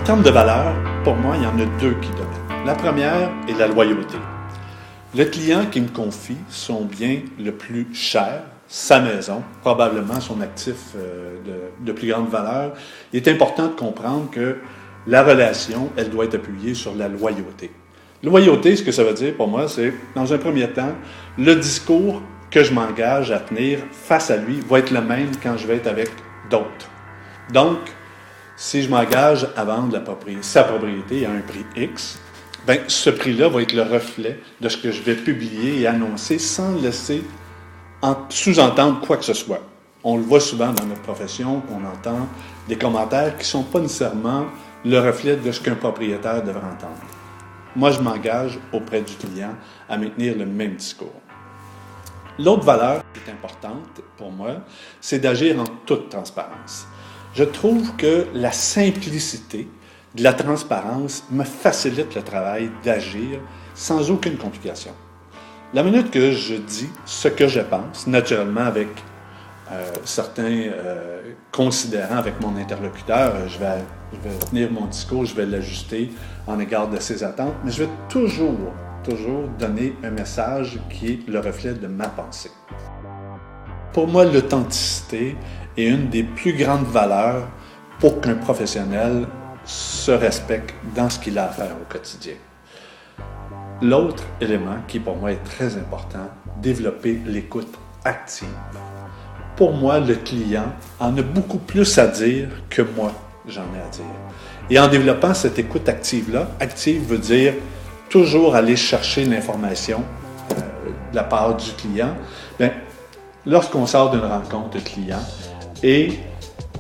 termes de valeur, pour moi, il y en a deux qui dominent. La première est la loyauté. Le client qui me confie son bien le plus cher, sa maison, probablement son actif de plus grande valeur, il est important de comprendre que la relation, elle doit être appuyée sur la loyauté. Loyauté, ce que ça veut dire pour moi, c'est, dans un premier temps, le discours que je m'engage à tenir face à lui va être le même quand je vais être avec d'autres. Donc, si je m'engage à vendre sa propriété à un prix X, bien, ce prix-là va être le reflet de ce que je vais publier et annoncer sans laisser sous-entendre quoi que ce soit. On le voit souvent dans notre profession, qu'on entend des commentaires qui ne sont pas nécessairement le reflet de ce qu'un propriétaire devrait entendre. Moi, je m'engage auprès du client à maintenir le même discours. L'autre valeur qui est importante pour moi, c'est d'agir en toute transparence. Je trouve que la simplicité de la transparence me facilite le travail d'agir sans aucune complication. La minute que je dis ce que je pense, naturellement avec certains considérants avec mon interlocuteur, je vais tenir mon discours, je vais l'ajuster en égard de ses attentes, mais je vais toujours donner un message qui est le reflet de ma pensée. Pour moi, l'authenticité est une des plus grandes valeurs pour qu'un professionnel se respecte dans ce qu'il a à faire au quotidien. L'autre élément qui pour moi est très important, développer l'écoute active. Pour moi, le client en a beaucoup plus à dire que moi, j'en ai à dire. Et en développant cette écoute active-là, active veut dire toujours aller chercher l'information de la part du client. Bien, lorsqu'on sort d'une rencontre de client et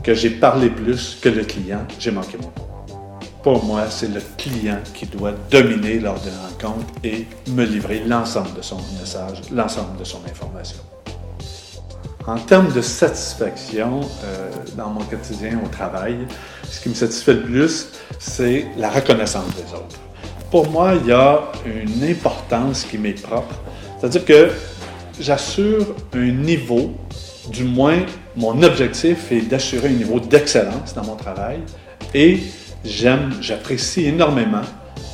que j'ai parlé plus que le client, j'ai manqué mon coup. Pour moi, c'est le client qui doit dominer lors d'une rencontre et me livrer l'ensemble de son message, l'ensemble de son information. En termes de satisfaction dans mon quotidien au travail, ce qui me satisfait le plus, c'est la reconnaissance des autres. Pour moi, il y a une importance qui m'est propre, c'est-à-dire que j'assure un niveau, du moins mon objectif est d'assurer un niveau d'excellence dans mon travail et j'apprécie énormément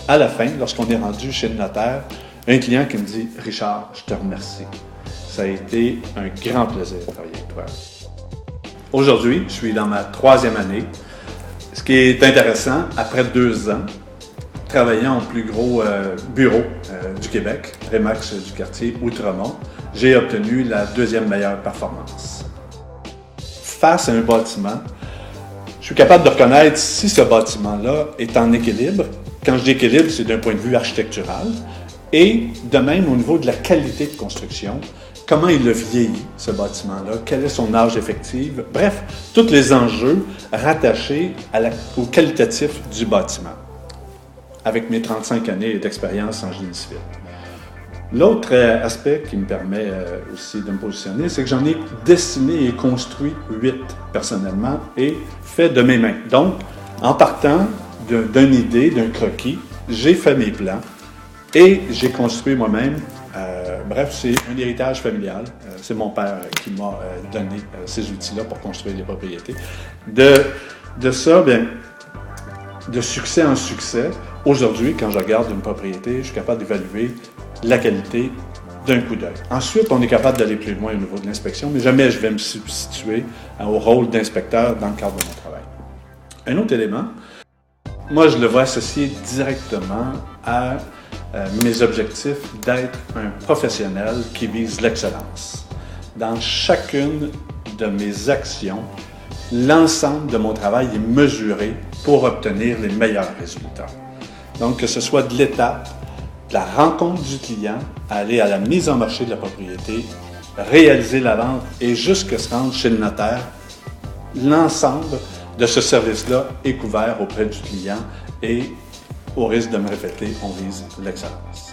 à la fin, lorsqu'on est rendu chez le notaire, un client qui me dit « Richard, je te remercie. Ça a été un grand plaisir de travailler avec toi. » Aujourd'hui, je suis dans ma 3e année. Ce qui est intéressant, après 2 ans, travaillant au plus gros bureau du Québec, Remax du quartier Outremont, j'ai obtenu la 2e meilleure performance. Face à un bâtiment, je suis capable de reconnaître si ce bâtiment-là est en équilibre. Quand je dis équilibre, c'est d'un point de vue architectural. Et de même, au niveau de la qualité de construction, comment il a vieilli, ce bâtiment-là, quel est son âge effectif. Bref, tous les enjeux rattachés au qualitatif du bâtiment, avec mes 35 années d'expérience en génie civil. L'autre aspect qui me permet aussi de me positionner, c'est que j'en ai dessiné et construit 8 personnellement et fait de mes mains. Donc, en partant d'une idée, d'un croquis, j'ai fait mes plans et j'ai construit moi-même. Bref, c'est un héritage familial. C'est mon père qui m'a donné ces outils-là pour construire les propriétés. De ça, bien, de succès en succès, aujourd'hui, quand je regarde une propriété, je suis capable d'évaluer la qualité d'un coup d'œil. Ensuite, on est capable d'aller plus loin au niveau de l'inspection, mais jamais je vais me substituer au rôle d'inspecteur dans le cadre de mon travail. Un autre élément, moi, je le vois associé directement à mes objectifs d'être un professionnel qui vise l'excellence. Dans chacune de mes actions, l'ensemble de mon travail est mesuré pour obtenir les meilleurs résultats. Donc, que ce soit de l'étape, de la rencontre du client, aller à la mise en marché de la propriété, réaliser la vente et jusqu'à se rendre chez le notaire, l'ensemble de ce service-là est couvert auprès du client et, au risque de me répéter, on vise l'excellence.